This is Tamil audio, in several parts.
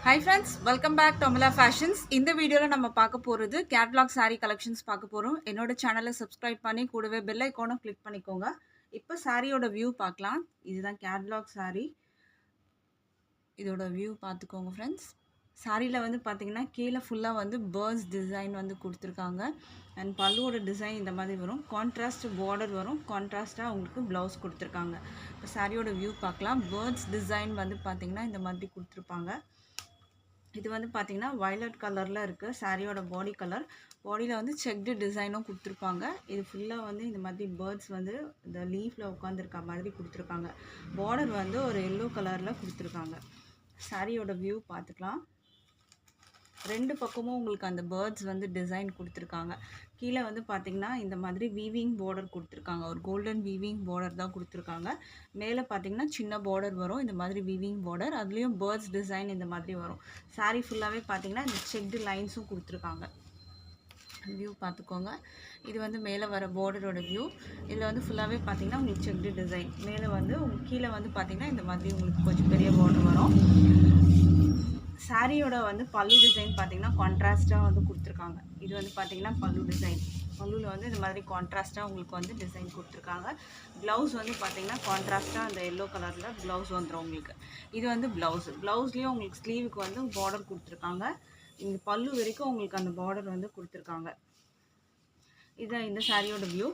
Hi friends, welcome back to Amala Fashions. இந்த வீடியோல நம்ம பார்க்க போறது கேட்டலாக் saree collections பார்க்க போறோம். என்னோட சேனலை சப்ஸ்கிரைப் பண்ணி கூடவே பெல் ஐகானும் கிளிக் பண்ணிக்கோங்க. இப்போ சாரியோட வியூ பார்க்கலாம். இதுதான் கேட்டலாக் saree. இதோட வியூ பார்த்துக்கோங்க ஃப்ரெண்ட்ஸ். சாரியில் வந்து பார்த்தீங்கன்னா கீழே ஃபுல்லாக வந்து பேர்ட்ஸ் டிசைன் வந்து கொடுத்துருக்காங்க. அண்ட் பல்லுவோட டிசைன் இந்த மாதிரி வரும். கான்ட்ராஸ்ட் பார்டர் வரும். கான்ட்ராஸ்ட்டாக உங்களுக்கு ப்ளவுஸ் கொடுத்துருக்காங்க. இப்போ சாரியோட வியூ பார்க்கலாம். பேர்ட்ஸ் டிசைன் வந்து பார்த்தீங்கன்னா இந்த மாதிரி கொடுத்துருப்பாங்க. இது வந்து பார்த்தீங்கன்னா வயலட் கலரில் இருக்குது சாரியோட பாடி கலர். பாடியில் வந்து செக்டு டிசைனும் கொடுத்துருப்பாங்க. இது ஃபுல்லாக வந்து இந்த மாதிரி பேர்ட்ஸ் வந்து இந்த லீஃபில் உட்காந்துருக்க மாதிரி கொடுத்துருக்காங்க. பார்டர் வந்து ஒரு எல்லோ கலரில் கொடுத்துருக்காங்க. சாரியோட வியூ பார்த்துக்கலாம். ரெண்டு பக்கமும் உங்களுக்கு அந்த பேர்ட்ஸ் வந்து டிசைன் கொடுத்துருக்காங்க. கீழே வந்து பார்த்திங்கன்னா இந்த மாதிரி வீவிங் பார்டர் கொடுத்துருக்காங்க. ஒரு கோல்டன் வீவிங் பார்டர் தான் கொடுத்துருக்காங்க. மேலே பார்த்திங்கன்னா சின்ன பார்டர் வரும். இந்த மாதிரி வீவிங் பார்டர், அதுலேயும் பேர்ட்ஸ் டிசைன் இந்த மாதிரி வரும். சாரீ ஃபுல்லாகவே பார்த்திங்கன்னா இந்த செக்டு லைன்ஸும் கொடுத்துருக்காங்க. வியூ பார்த்துக்கோங்க. இது வந்து மேலே வர பார்டரோட வியூ. இதில் வந்து ஃபுல்லாகவே பார்த்திங்கன்னா உங்களுக்கு செக்டு டிசைன். மேலே வந்து கீழே வந்து பார்த்திங்கன்னா இந்த மாதிரி உங்களுக்கு கொஞ்சம் பெரிய பார்டர் வரும். சாரியோட வந்து பல்லு டிசைன் பார்த்தீங்கன்னா கான்ட்ராஸ்ட்டாக வந்து கொடுத்துருக்காங்க. இது வந்து பார்த்தீங்கன்னா பல்லு டிசைன். பல்லுவில் வந்து இந்த மாதிரி கான்ட்ராஸ்ட்டாக உங்களுக்கு வந்து டிசைன் கொடுத்துருக்காங்க. ப்ளவுஸ் வந்து பார்த்தீங்கன்னா கான்ட்ராஸ்ட்டாக அந்த எல்லோ கலரில் ப்ளவுஸ் வந்துடும் உங்களுக்கு. இது வந்து ப்ளவுஸ்லேயும் உங்களுக்கு ஸ்லீவுக்கு வந்து பார்டர் கொடுத்துருக்காங்க. இங்கே பல்லு வரைக்கும் உங்களுக்கு அந்த பார்டர் வந்து கொடுத்துருக்காங்க. இதுதான் இந்த சாரியோட வியூ.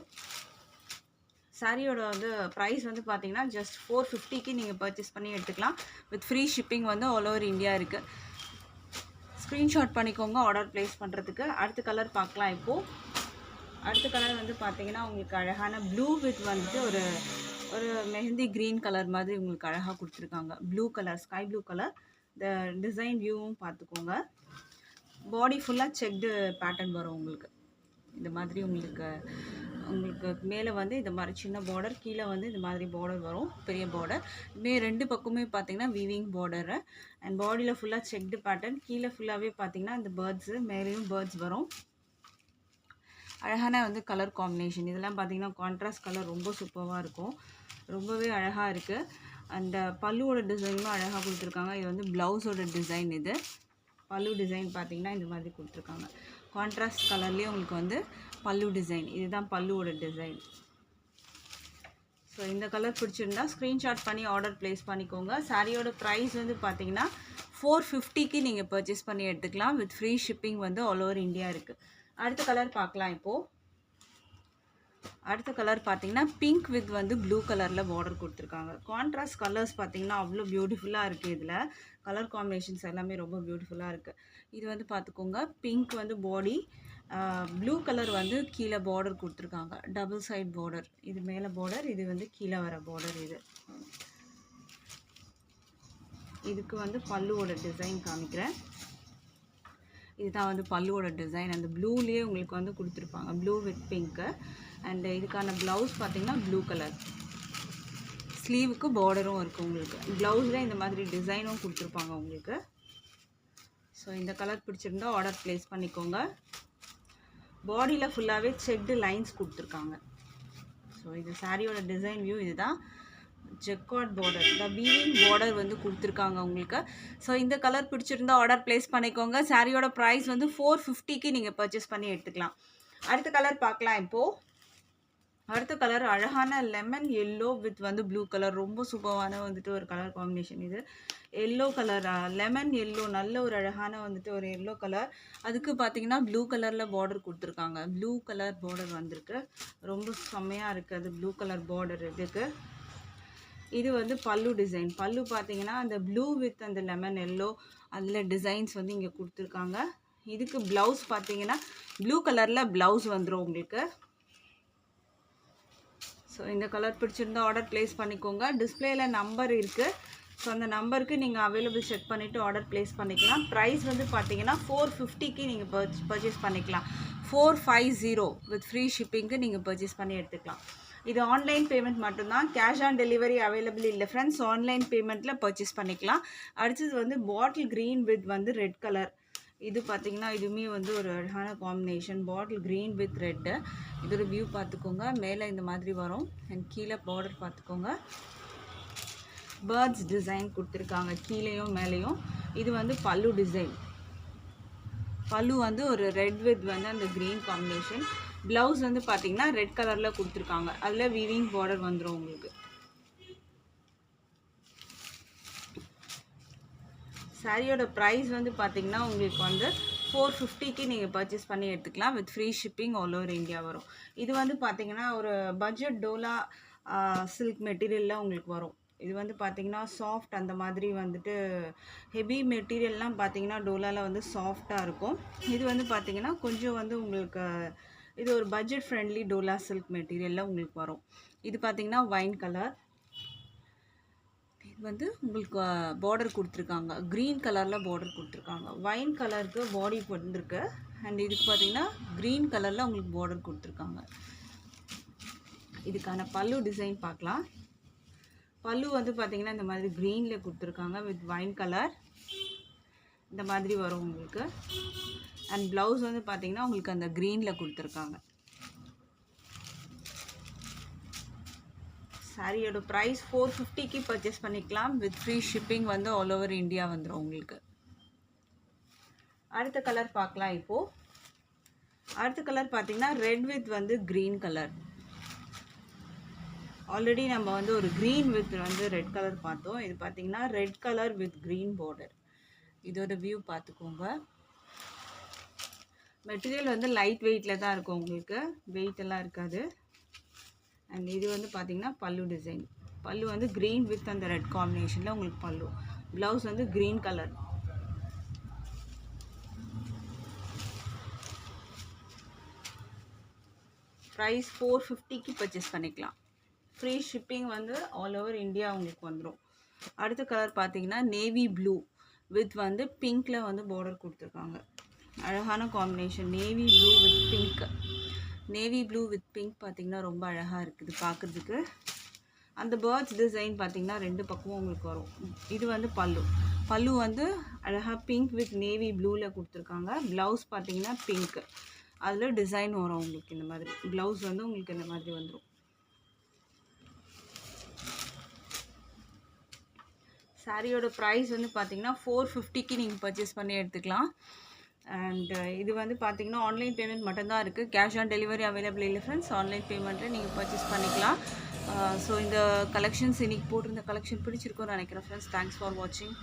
சாரியோட வந்து ப்ரைஸ் வந்து பார்த்தீங்கன்னா ஜஸ்ட் 450க்கு நீங்கள் பர்ச்சேஸ் பண்ணி எடுத்துக்கலாம். வித் ஃப்ரீ ஷிப்பிங் வந்து ஆல் ஓவர் இந்தியா இருக்குது. ஸ்க்ரீன்ஷாட் பண்ணிக்கோங்க ஆர்டர் ப்ளேஸ் பண்ணுறதுக்கு. அடுத்த கலர் பார்க்கலாம். இப்போது அடுத்த கலர் வந்து பார்த்தீங்கன்னா உங்களுக்கு அழகான ப்ளூ வித் வந்துட்டு ஒரு மெஹந்தி க்ரீன் கலர் மாதிரி உங்களுக்கு அழகாக கொடுத்துருக்காங்க. Blue colour, sky blue colour. இந்த டிசைன் வியூவும் பார்த்துக்கோங்க. பாடி ஃபுல்லாக செக்டு பேட்டர்ன் வரும் உங்களுக்கு. இந்த மாதிரி உங்களுக்கு மேலே வந்து இந்த மாதிரி சின்ன பார்டர், கீழே வந்து இந்த மாதிரி பார்டர் வரும், பெரிய பார்டர். ரெண்டு பக்கமே பார்த்தீங்கன்னா வீவிங் பார்டரு. அண்ட் பாடியில் ஃபுல்லாக செக்டு பேட்டர்ன். கீழே ஃபுல்லாகவே பார்த்தீங்கன்னா இந்த பேர்ட்ஸு, மேலேயும் பேர்ட்ஸ் வரும். அழகான வந்து கலர் காம்பினேஷன். இதெல்லாம் பார்த்தீங்கன்னா கான்ட்ராஸ்ட் கலர் ரொம்ப சூப்பராக இருக்கும். ரொம்பவே அழகாக இருக்குது. அண்ட் பல்லுவோட டிசைனும் அழகாக கொடுத்துருக்காங்க. இது வந்து ப்ளவுஸோட டிசைன். இது பல்லு டிசைன் பார்த்தீங்கன்னா இந்த மாதிரி கொடுத்துருக்காங்க. கான்ட்ராஸ்ட் கலர்லேயே உங்களுக்கு வந்து பல்லு டிசைன். இதுதான் பல்லுவோட டிசைன். ஸோ இந்த கலர் பிடிச்சிருந்தா ஸ்க்ரீன்ஷாட் பண்ணி ஆர்டர் ப்ளேஸ் பண்ணிக்கோங்க. சாரியோட ப்ரைஸ் வந்து பார்த்தீங்கன்னா 450க்கு நீங்கள் பர்ச்சேஸ் பண்ணி எடுத்துக்கலாம். வித் ஃப்ரீ ஷிப்பிங் வந்து ஆல் ஓவர் இந்தியா இருக்குது. அடுத்த கலர் பார்க்கலாம். இப்போது அடுத்த கலர் பார்த்தீங்கன்னா பிங்க் வித் வந்து ப்ளூ கலரில் பார்டர் கொடுத்துருக்காங்க. கான்ட்ராஸ்ட் கலர்ஸ் பார்த்தீங்கன்னா அவ்வளோ பியூட்டிஃபுல்லாக இருக்குது. இதில் கலர் காம்பினேஷன்ஸ் எல்லாமே ரொம்ப பியூட்டிஃபுல்லாக இருக்குது. இது வந்து பார்த்துக்கோங்க. பிங்க் வந்து பாடி, ப்ளூ கலர் வந்து கீழே பார்டர் கொடுத்துருக்காங்க. Double side border. இது மேலே பார்டர், இது வந்து கீழே வர பார்டர். இதுக்கு வந்து பல்லுவோட டிசைன் காமிக்கிறேன். இதுதான் வந்து பல்லுவோட டிசைன். அந்த ப்ளூலேயே உங்களுக்கு வந்து கொடுத்துருப்பாங்க. Blue with pink. அண்ட் இதுக்கான ப்ளவுஸ் பார்த்தீங்கன்னா ப்ளூ கலர். ஸ்லீவுக்கு பார்டரும் இருக்குது உங்களுக்கு. ப்ளவுஸில் இந்த மாதிரி டிசைனும் கொடுத்துருப்பாங்க உங்களுக்கு. ஸோ இந்த கலர் பிடிச்சிருந்தா ஆர்டர் ப்ளேஸ் பண்ணிக்கோங்க. பாடியில் ஃபுல்லாகவே செக்டு லைன்ஸ் கொடுத்துருக்காங்க. ஸோ இது சாரியோட டிசைன் வியூ. இதுதான் ஜெக்கார்ட் பார்டர், இந்த வீவிங் பார்டர் வந்து கொடுத்துருக்காங்க உங்களுக்கு. ஸோ இந்த கலர் பிடிச்சிருந்தா ஆர்டர் ப்ளேஸ் பண்ணிக்கோங்க. சாரியோட ப்ரைஸ் வந்து 450க்கு நீங்கள் பர்ச்சேஸ் பண்ணி எடுத்துக்கலாம். அடுத்த கலர் பார்க்கலாம். இப்போது அடுத்த கலர் அழகான லெமன் எல்லோ வித் வந்து ப்ளூ கலர். ரொம்ப சூப்பரான வந்துட்டு ஒரு கலர் காம்பினேஷன். இது எல்லோ கலர், லெமன் எல்லோ, நல்ல ஒரு அழகான வந்துட்டு ஒரு எல்லோ கலர். அதுக்கு பார்த்தீங்கன்னா ப்ளூ கலரில் பார்டர் கொடுத்துருக்காங்க. ப்ளூ கலர் பார்டர் வந்திருக்கு. ரொம்ப செம்மையாக இருக்குது அது ப்ளூ கலர் பார்டர். இது வந்து பல்லு டிசைன். பல்லு பார்த்தீங்கன்னா அந்த ப்ளூ வித் அந்த லெமன் எல்லோ அதில் டிசைன்ஸ் வந்து இங்கே கொடுத்துருக்காங்க. இதுக்கு ப்ளவுஸ் பார்த்தீங்கன்னா ப்ளூ கலரில் ப்ளவுஸ் வந்துடும் உங்களுக்கு. ஸோ இந்த கலர் பிடிச்சிருந்தா ஆர்டர் ப்ளேஸ் பண்ணிக்கோங்க. டிஸ்பிளேயில் நம்பர் இருக்குது. ஸோ அந்த நம்பருக்கு நீங்கள் அவைலபிள் செக் பண்ணிவிட்டு ஆர்டர் ப்ளேஸ் பண்ணிக்கலாம். ப்ரைஸ் வந்து பார்த்தீங்கன்னா 450க்கு நீங்கள் பர்ச்சேஸ் பண்ணிக்கலாம். 450 வித் ஃப்ரீ ஷிப்பிங்க்கு நீங்கள் பர்ச்சேஸ் பண்ணி எடுத்துக்கலாம். இது ஆன்லைன் பேமெண்ட் மட்டும்தான். கேஷ் ஆன் டெலிவரி அவைலபிள் இல்லை ஃப்ரெண்ட்ஸ். ஆன்லைன் பேமெண்ட்டில் பர்ச்சேஸ் பண்ணிக்கலாம். அடுத்தது வந்து பாட்டில் க்ரீன் வித் வந்து ரெட் கலர். இது பார்த்தீங்கன்னா இதுவுமே வந்து ஒரு அழகான combination. Bottle green with red. இதோட வியூ பார்த்துக்கோங்க. மேலே இந்த மாதிரி வரும். அண்ட் கீழே பார்டர் பார்த்துக்கோங்க. பேர்ட்ஸ் டிசைன் கொடுத்துருக்காங்க கீழேயும் மேலேயும். இது வந்து பல்லு டிசைன். பல்லு வந்து ஒரு ரெட் வித் வந்து அந்த க்ரீன் காம்பினேஷன். ப்ளவுஸ் வந்து பார்த்தீங்கன்னா ரெட் கலரில் கொடுத்துருக்காங்க. அதில் வீவிங் பார்டர் வந்துடும் உங்களுக்கு. சாரியோட ப்ரைஸ் வந்து பார்த்தீங்கன்னா உங்களுக்கு வந்து 450க்கு நீங்கள் பர்ச்சேஸ் பண்ணி எடுத்துக்கலாம். With free shipping all over India வரும். இது வந்து பார்த்தீங்கன்னா ஒரு பட்ஜெட் டோலா சில்க் மெட்டீரியலில் உங்களுக்கு வரும். இது வந்து பார்த்தீங்கன்னா சாஃப்ட், அந்த மாதிரி வந்துட்டு ஹெவி மெட்டீரியல்லாம் பார்த்தீங்கன்னா டோலாவில் வந்து சாஃப்டாக இருக்கும். இது வந்து பார்த்தீங்கன்னா கொஞ்சம் வந்து உங்களுக்கு இது ஒரு பட்ஜெட் ஃப்ரெண்ட்லி டோலா சில்க் மெட்டீரியலில் உங்களுக்கு வரும். இது பார்த்தீங்கன்னா வைன் கலர். இது வந்து உங்களுக்கு பார்டர் கொடுத்துருக்காங்க, க்ரீன் கலரில் பார்டர் கொடுத்துருக்காங்க. வைன் கலருக்கு பாடி வந்துருக்கு. அண்ட் இதுக்கு பார்த்தீங்கன்னா க்ரீன் கலரில் உங்களுக்கு பார்டர் கொடுத்துருக்காங்க. இதுக்கான பல்லு டிசைன் பார்க்கலாம். பல்லு வந்து பார்த்தீங்கன்னா இந்த மாதிரி க்ரீனில் கொடுத்துருக்காங்க வித் வைன் கலர். இந்த மாதிரி வரும் உங்களுக்கு. அண்ட் ப்ளவுஸ் வந்து பார்த்தீங்கன்னா உங்களுக்கு அந்த க்ரீனில் கொடுத்துருக்காங்க. சாரியோட ப்ரைஸ் 450க்கு பர்ச்சேஸ் பண்ணிக்கலாம். வித் ஃப்ரீ ஷிப்பிங் வந்து ஆல் ஓவர் இந்தியா வந்துடும் உங்களுக்கு. அடுத்த கலர் பார்க்கலாம். இப்போது அடுத்த கலர் பார்த்தீங்கன்னா ரெட் வித் வந்து க்ரீன் கலர். ஆல்ரெடி நம்ம வந்து ஒரு க்ரீன் வித் வந்து ரெட் கலர் பார்த்தோம். இது பார்த்தீங்கன்னா red colour with green border. இதோட வியூ பார்த்துக்கோங்க. மெட்டீரியல் வந்து லைட் வெயிட்டில் தான் இருக்கும் உங்களுக்கு, வெயிட் எல்லாம் இருக்காது. அண்ட் இது வந்து பார்த்தீங்கன்னா பல்லு டிசைன். பல்லு வந்து க்ரீன் வித் அந்த ரெட் காம்பினேஷனில் உங்களுக்கு பல்லு. ப்ளவுஸ் வந்து க்ரீன் கலர். ப்ரைஸ் 450க்கு பர்ச்சேஸ் பண்ணிக்கலாம். ஃப்ரீ ஷிப்பிங் வந்து ஆல் ஓவர் இந்தியா உங்களுக்கு வந்துடும். அடுத்த கலர் பார்த்தீங்கன்னா நேவி ப்ளூ வித் வந்து பிங்க்கில் வந்து பார்டர் கொடுத்துருக்காங்க. அழகான combination navy blue with pink. Navy blue with pink பார்த்தீங்கன்னா ரொம்ப அழகாக இருக்குது பார்க்குறதுக்கு. அந்த பேர்ட்ஸ் டிசைன் பார்த்தீங்கன்னா ரெண்டு பக்கமும் உங்களுக்கு வரும். இது வந்து பல்லு. பல்லு வந்து அழகாக பிங்க் வித் நேவி ப்ளூவில் கொடுத்துருக்காங்க. ப்ளவுஸ் பார்த்தீங்கன்னா பிங்க், அதில் டிசைன் வரும் உங்களுக்கு இந்த மாதிரி. ப்ளவுஸ் வந்து உங்களுக்கு இந்த மாதிரி வந்துடும். சாரியோட ப்ரைஸ் வந்து பார்த்தீங்கன்னா 450க்கு நீங்கள் பர்ச்சேஸ் பண்ணி எடுத்துக்கலாம். அண்ட் இது வந்து பார்த்தீங்கன்னா ஆன்லைன் பேமெண்ட் மட்டும்தான் இருக்குது. கேஷ் ஆன் டெலிவரி அவைலபிள் இல்லை ஃப்ரெண்ட்ஸ். ஆன்லைன் பேமெண்ட்டில் நீங்கள் பர்ச்சேஸ் பண்ணிக்கலாம். ஸோ இந்த கலெக்ஷன்ஸ் இன்றைக்கி போட்டிருந்த கலெக்ஷன் பிடிச்சிருக்கும்னு நினைக்கிறேன் ஃப்ரெண்ட்ஸ். தேங்க்ஸ் ஃபார் வாட்சிங்.